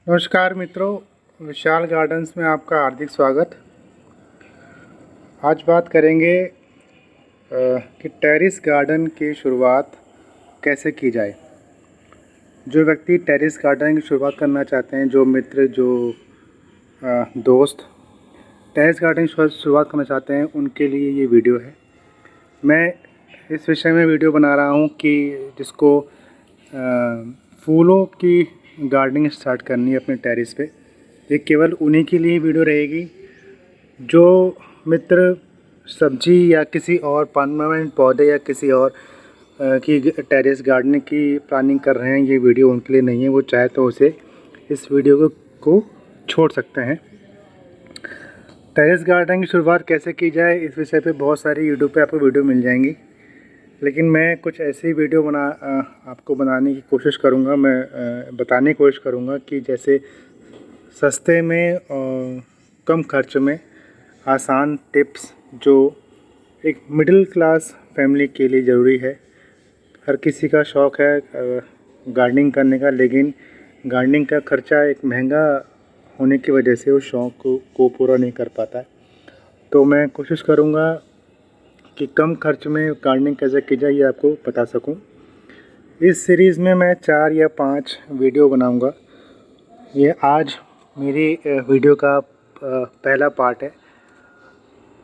नमस्कार मित्रों, विशाल गार्डन्स में आपका हार्दिक स्वागत। आज बात करेंगे कि टेरेस गार्डन की शुरुआत कैसे की जाए। जो व्यक्ति टेरेस गार्डन की शुरुआत करना चाहते हैं, जो मित्र, जो दोस्त टेरेस गार्डन की शुरुआत करना चाहते हैं, उनके लिए ये वीडियो है। मैं इस विषय में वीडियो बना रहा हूँ कि जिसको फूलों की गार्डनिंग स्टार्ट करनी है अपने टेरेस पे। ये केवल उन्हीं के लिए वीडियो रहेगी जो मित्र सब्जी या किसी और परमानेंट पौधे या किसी और की टेरेस गार्डनिंग की प्लानिंग कर रहे हैं। ये वीडियो उनके लिए नहीं है। वो चाहे तो उसे इस वीडियो को छोड़ सकते हैं। टेरेस गार्डनिंग की शुरुआत कैसे की जाए, इस विषय पे बहुत सारी यूट्यूब पे आपको वीडियो मिल जाएंगी, लेकिन मैं कुछ ऐसी वीडियो आपको बनाने की कोशिश करूँगा। मैं बताने की कोशिश करूँगा कि जैसे सस्ते में कम खर्च में आसान टिप्स जो एक मिडिल क्लास फैमिली के लिए ज़रूरी है। हर किसी का शौक़ है गार्डनिंग करने का, लेकिन गार्डनिंग का खर्चा एक महंगा होने की वजह से उस शौक़ को पूरा नहीं कर पाता है। तो मैं कोशिश करूँगा कि कम खर्च में गार्डनिंग कैसे की जाए ये आपको बता सकूं। इस सीरीज़ में मैं 4 या 5 वीडियो बनाऊंगा। ये आज मेरी वीडियो का पहला पार्ट है।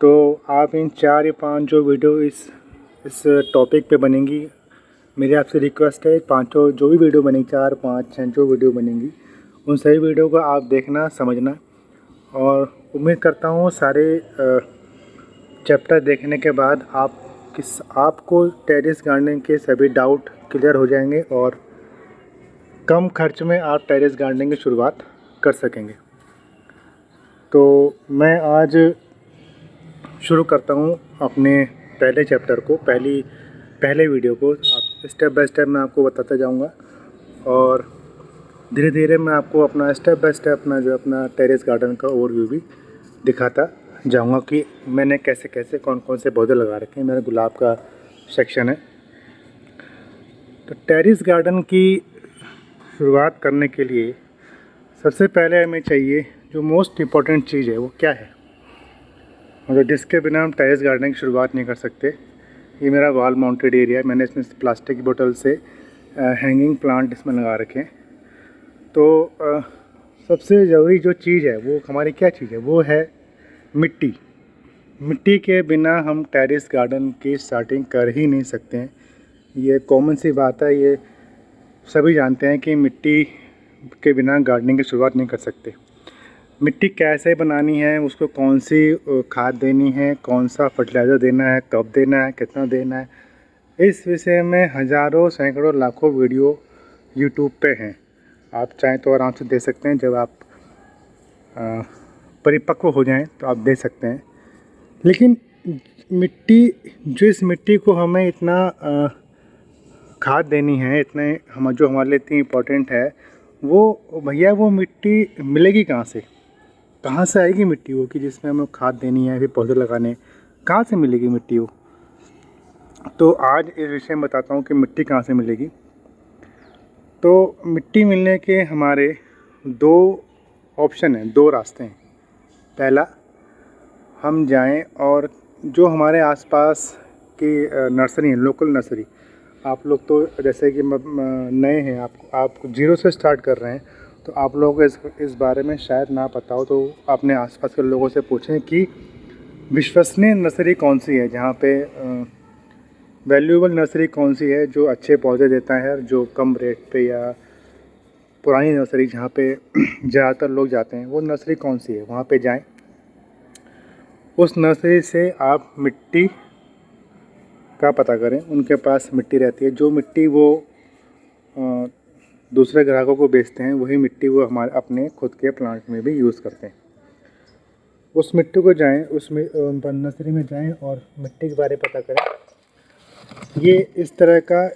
तो आप इन 4 या 5 जो वीडियो इस टॉपिक पे बनेंगी, मेरी आपसे रिक्वेस्ट है, पाँचों जो भी वीडियो बनेगी, 4, 5, 6 जो वीडियो बनेंगी, उन सभी वीडियो को आप देखना, समझना। और उम्मीद करता हूँ सारे चैप्टर देखने के बाद आपको टेरेस गार्डनिंग के सभी डाउट क्लियर हो जाएंगे और कम खर्च में आप टेरेस गार्डनिंग की शुरुआत कर सकेंगे। तो मैं आज शुरू करता हूँ अपने पहले चैप्टर को, पहले वीडियो को। आप स्टेप बाय स्टेप मैं आपको बताता जाऊँगा और धीरे धीरे मैं आपको अपना स्टेप बाय स्टेप अपना टेरेस गार्डन का ओवरव्यू भी दिखाता जाऊंगा कि मैंने कैसे कैसे कौन कौन से पौधे लगा रखे हैं। मेरा गुलाब का सेक्शन है। तो टेरेस गार्डन की शुरुआत करने के लिए सबसे पहले हमें चाहिए जो मोस्ट इम्पॉर्टेंट चीज़ है, वो क्या है, मतलब जिसके बिना हम टेरेस गार्डनिंग की शुरुआत नहीं कर सकते। ये मेरा वॉल माउंटेड एरिया है। मैंने इसमें प्लास्टिक की बोतल से हैंगिंग प्लांट इसमें लगा रखे हैं। तो सबसे ज़रूरी जो चीज़ है वो हमारी क्या चीज़ है, वो है मिट्टी। मिट्टी के बिना हम टेरेस गार्डन की स्टार्टिंग कर ही नहीं सकते हैं। ये कॉमन सी बात है, ये सभी जानते हैं कि मिट्टी के बिना गार्डनिंग की शुरुआत नहीं कर सकते। मिट्टी कैसे बनानी है, उसको कौन सी खाद देनी है, कौन सा फर्टिलाइज़र देना है, कब देना है, कितना देना है, इस विषय में हज़ारों, सैकड़ों, लाखों वीडियो यूट्यूब पे हैं। आप चाहें तो आराम से दे सकते हैं। जब आप परिपक्व हो जाएं तो आप दे सकते हैं। लेकिन जिस मिट्टी को हमें इतना खाद देनी है, जो हमारे लिए इतनी इम्पोर्टेंट है, वो भैया वो मिट्टी मिलेगी कहाँ से, कहाँ से आएगी मिट्टी वो कि जिसमें हमें खाद देनी है, फिर पौधे लगाने, कहाँ से मिलेगी मिट्टी वो। तो आज इस विषय में बताता हूँ कि मिट्टी कहाँ से मिलेगी। तो मिट्टी मिलने के हमारे 2 ऑप्शन हैं, 2 रास्ते हैं। पहला, हम जाएं और जो हमारे आसपास की नर्सरी है, लोकल नर्सरी, आप लोग तो जैसे कि नए हैं, आप जीरो से स्टार्ट कर रहे हैं, तो आप लोगों को इस बारे में शायद ना पता हो। तो अपने आसपास के लोगों से पूछें कि विश्वसनीय नर्सरी कौन सी है, जहाँ पे वैल्यूएबल नर्सरी कौन सी है, जो अच्छे पौधे देता है, जो कम रेट पे, या पुरानी नर्सरी जहाँ पे ज़्यादातर लोग जाते हैं, वो नर्सरी कौन सी है, वहाँ पे जाएं। उस नर्सरी से आप मिट्टी का पता करें। उनके पास मिट्टी रहती है, जो मिट्टी वो दूसरे ग्राहकों को बेचते हैं, वही मिट्टी वो हमारे अपने खुद के प्लांट में भी यूज़ करते हैं। उस मिट्टी को जाएं, उसमें नर्सरी में जाएं और मिट्टी के बारे में पता करें। ये इस तरह का,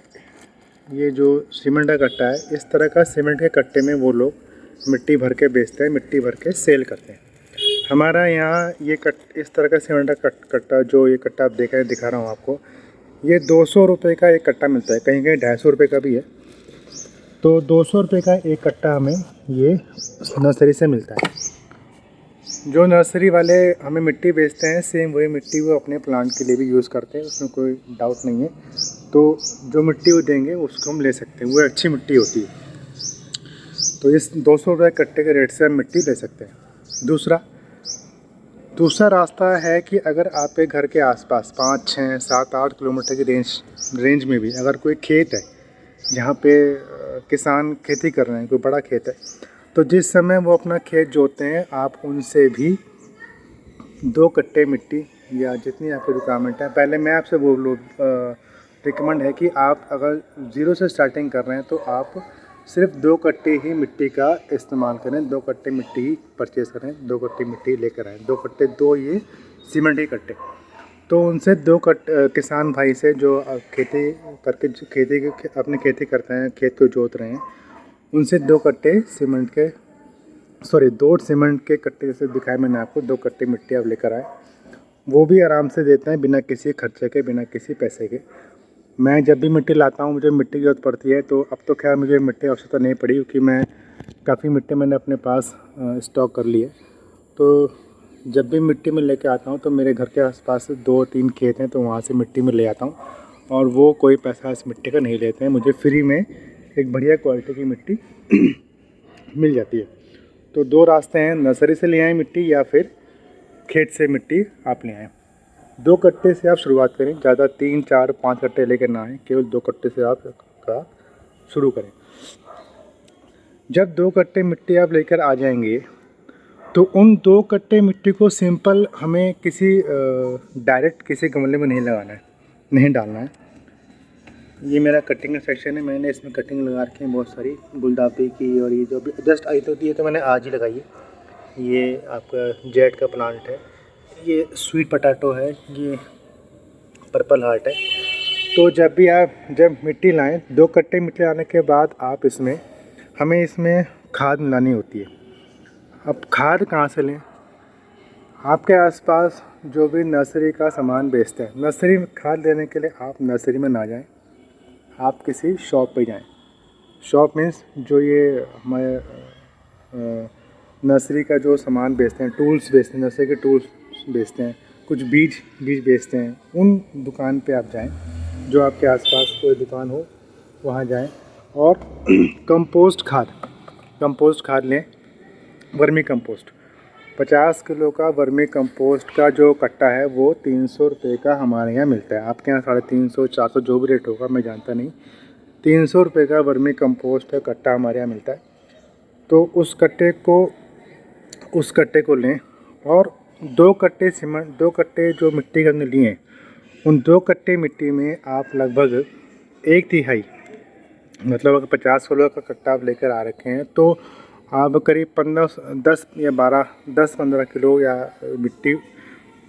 ये जो सीमेंट का कट्टा है, इस तरह का सीमेंट के कट्टे में वो लोग मिट्टी भर के बेचते हैं, मिट्टी भर के सेल करते हैं। हमारा यहाँ इस तरह का सीमेंट का कट्टा, जो ये कट्टा आप दिखा रहा हूँ आपको, ये 200 रुपये का एक कट्टा मिलता है, कहीं कहीं 250 रुपये का भी है। तो 200 रुपये का एक कट्टा हमें ये नर्सरी से मिलता है। जो नर्सरी वाले हमें मिट्टी बेचते हैं सेम वही मिट्टी वो अपने प्लांट के लिए भी यूज़ करते हैं, उसमें कोई डाउट नहीं है। तो जो मिट्टी वो देंगे उसको हम ले सकते हैं, वो अच्छी मिट्टी होती है। तो इस 200 रुपये कट्टे के रेट से हम मिट्टी ले सकते हैं। दूसरा रास्ता है कि अगर आपके घर के आसपास 5, 6, 7, 8 किलोमीटर की रेंज में भी अगर कोई खेत है जहाँ पे किसान खेती कर रहे हैं, कोई बड़ा खेत है, तो जिस समय वो अपना खेत जोतते हैं आप उनसे भी 2 कट्टे मिट्टी या जितनी आपकी रिक्वायरमेंट है, पहले मैं आपसे वो रिकमेंड है कि आप अगर ज़ीरो से स्टार्टिंग कर रहे हैं तो आप सिर्फ 2 कट्टे ही मिट्टी का इस्तेमाल करें, 2 कट्टे मिट्टी ही परचेज़ करें, 2 कट्टे मिट्टी लेकर आएँ। 2 कट्टे, 2 ये सीमेंट ही कट्टे। तो उनसे 2 किसान भाई से जो खेती करके अपनी खेती करते हैं, खेत को जोत रहे हैं, उनसे 2 कट्टे सीमेंट के 2 सीमेंट के कट्टे जैसे दिखाए मैंने आपको, 2 कट्टे मिट्टी आप लेकर आए। वो भी आराम से देते हैं बिना किसी खर्चे के, बिना किसी पैसे के। मैं जब भी मिट्टी लाता हूँ मुझे मिट्टी की ज़रूरत पड़ती है, तो अब तो खैर मुझे मिट्टी की आवश्यकता नहीं पड़ी क्योंकि मैं काफ़ी मिट्टी मैंने अपने पास स्टॉक कर ली है। तो जब भी मिट्टी में लेके आता हूँ तो मेरे घर के आसपास 2-3 खेत हैं, तो वहाँ से मिट्टी में ले आता हूँ और वो कोई पैसा इस मिट्टी का नहीं लेते हैं। मुझे फ्री में एक बढ़िया क्वालिटी की मिट्टी मिल जाती है। तो 2 रास्ते हैं, नर्सरी से ले आएँ मिट्टी या फिर खेत से मिट्टी आप ले आएँ। 2 कट्टे से आप शुरुआत करें, ज़्यादा 3, 4, 5 कट्टे लेकर ना आएँ, केवल 2 कट्टे से आप का शुरू करें। जब 2 कट्टे मिट्टी आप लेकर आ जाएंगे तो उन 2 कट्टे मिट्टी को सिंपल हमें किसी डायरेक्ट किसी गमले में नहीं लगाना है, नहीं डालना है। ये मेरा कटिंग का सेक्शन है, मैंने इसमें कटिंग लगा रखी है बहुत सारी गुलदाउदी की, और ये जो भी जस्ट आई तो ये तो मैंने आज ही लगाई है। ये आपका जेट का प्लांट है, ये स्वीट पोटैटो है, ये पर्पल हार्ट है। तो जब मिट्टी लाएं, 2 कट्टे मिट्टी लाने के बाद आप हमें इसमें खाद मिलानी होती है। अब खाद कहाँ से लें? आपके आसपास जो भी नर्सरी का सामान बेचते हैं, नर्सरी में खाद लेने के लिए आप नर्सरी में ना जाएं, आप किसी शॉप पे जाएं। शॉप मीन्स जो ये हमारे नर्सरी का जो सामान बेचते हैं, टूल्स बेचते हैं, नर्सरी के टूल्स बेचते हैं, कुछ बीज बेचते हैं, उन दुकान पे आप जाएं, जो आपके आसपास कोई दुकान हो वहाँ जाएं और कंपोस्ट खाद लें। वर्मी कंपोस्ट 50 किलो का वर्मी कंपोस्ट का जो कट्टा है वो 300 रुपये का हमारे यहाँ मिलता है। आपके यहाँ 350, 400 जो भी रेट होगा मैं जानता नहीं, 300 रुपये का वर्मी कंपोस्ट का कट्टा हमारे यहाँ मिलता है। तो उस कट्टे को लें और 2 कट्टे जो मिट्टी के हमने लिए हैं, उन 2 कट्टे मिट्टी में आप लगभग 1/3, मतलब अगर 50 किलो का कट्टा आप लेकर आ रखे हैं तो आप करीब 10-15 किलो या मिट्टी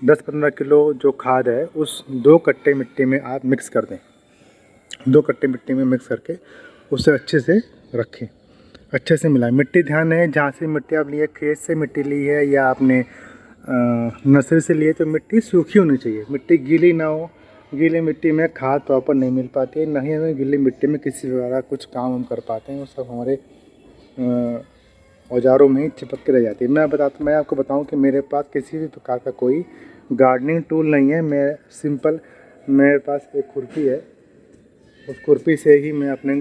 10-15 किलो जो खाद है उस 2 कट्टे मिट्टी में आप मिक्स कर दें। 2 कट्टे मिट्टी में मिक्स करके उसे अच्छे से रखें, अच्छे से मिलाएं। मिट्टी ध्यान है, जहाँ से मिट्टी आप लिए, खेत से मिट्टी ली है या आपने नर्सरी से लिए, तो मिट्टी सूखी होनी चाहिए, मिट्टी गीली ना हो। गीली मिट्टी में खाद प्रॉपर नहीं मिल पाती है, ना ही हमें गीली मिट्टी में किसी प्रकार कुछ काम हम कर पाते हैं, वो सब हमारे औजारों में ही चिपक के रह जाती है। मैं आपको बताऊं कि मेरे पास किसी भी प्रकार का कोई गार्डनिंग टूल नहीं है। मेरे पास एक खुरपी है, उस खुरपी से ही मैं अपने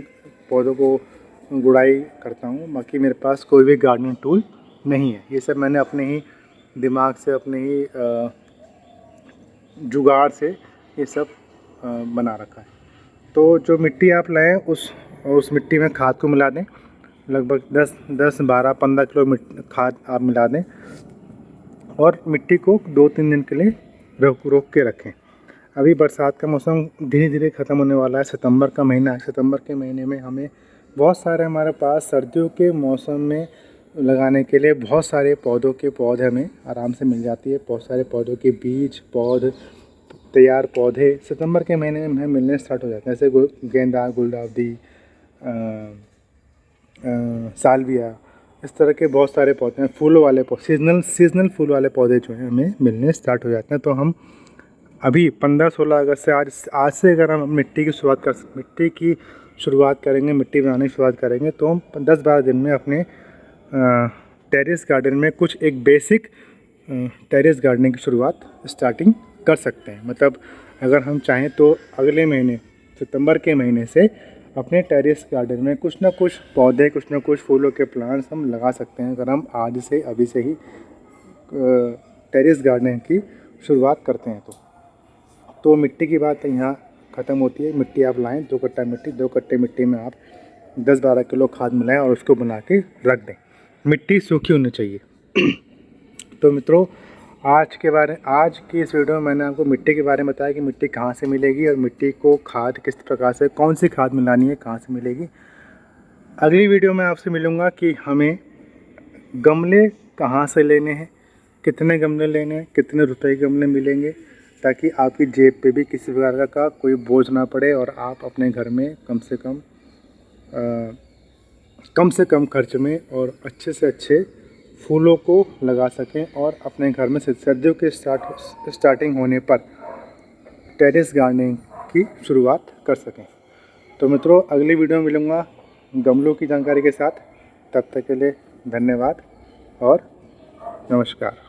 पौधों को गुड़ाई करता हूं, बाकी मेरे पास कोई भी गार्डनिंग टूल नहीं है। ये सब मैंने अपने ही दिमाग से, अपने ही जुगाड़ से ये सब बना रखा है। तो जो मिट्टी आप लाएँ उस मिट्टी में खाद को मिला दें, लगभग 10, 12, 15 किलो खाद आप मिला दें और मिट्टी को 2-3 दिन के लिए रोक के रखें। अभी बरसात का मौसम धीरे धीरे ख़त्म होने वाला है, सितंबर का महीना है। सितंबर के महीने में हमें बहुत सारे, हमारे पास सर्दियों के मौसम में लगाने के लिए बहुत सारे पौधों के पौधे हमें आराम से मिल जाती है। बहुत सारे पौधों के बीज, तैयार पौधे सितंबर के महीने में हमें मिलने स्टार्ट हो जाते हैं, जैसे गेंदा, गुलदाउदी, साल्विया, इस तरह के बहुत सारे पौधे हैं। फूलों वाले सीजनल फूल वाले पौधे जो हैं हमें मिलने स्टार्ट हो जाते हैं। तो हम अभी 15-16 अगस्त से आज से अगर हम मिट्टी की शुरुआत करेंगे, मिट्टी बनाने की शुरुआत करेंगे, तो हम 10-12 दिन में अपने टेरेस गार्डन में कुछ एक बेसिक टेरेस गार्डनिंग की शुरुआत स्टार्टिंग कर सकते हैं। मतलब अगर हम चाहें तो अगले महीने सितंबर के महीने से अपने टेरेस गार्डन में कुछ ना कुछ पौधे, कुछ ना कुछ फूलों के प्लांट्स हम लगा सकते हैं, अगर हम आज से अभी से ही टेरेस गार्डनिंग की शुरुआत करते हैं। तो मिट्टी की बात यहाँ ख़त्म होती है। मिट्टी आप लाएँ 2 कट्टा मिट्टी, 2 कट्टे मिट्टी में आप 10-12 किलो खाद मिलाएं और उसको बना के रख दें। मिट्टी सूखी होनी चाहिए। तो मित्रों, आज की इस वीडियो में मैंने आपको मिट्टी के बारे में बताया कि मिट्टी कहाँ से मिलेगी और मिट्टी को खाद किस प्रकार से, कौन सी खाद मिलानी है, कहाँ से मिलेगी। अगली वीडियो में आपसे मिलूँगा कि हमें गमले कहाँ से लेने हैं, कितने गमले लेने हैं, कितने रुपए के गमले मिलेंगे, ताकि आपकी जेब पे भी किसी प्रकार का कोई बोझ ना पड़े और आप अपने घर में कम से कम खर्च में और अच्छे से अच्छे फूलों को लगा सकें और अपने घर में सर्दियों के स्टार्टिंग होने पर टेरेस गार्डनिंग की शुरुआत कर सकें। तो मित्रों, अगली वीडियो में मिलूँगा गमलों की जानकारी के साथ। तब तक के लिए धन्यवाद और नमस्कार।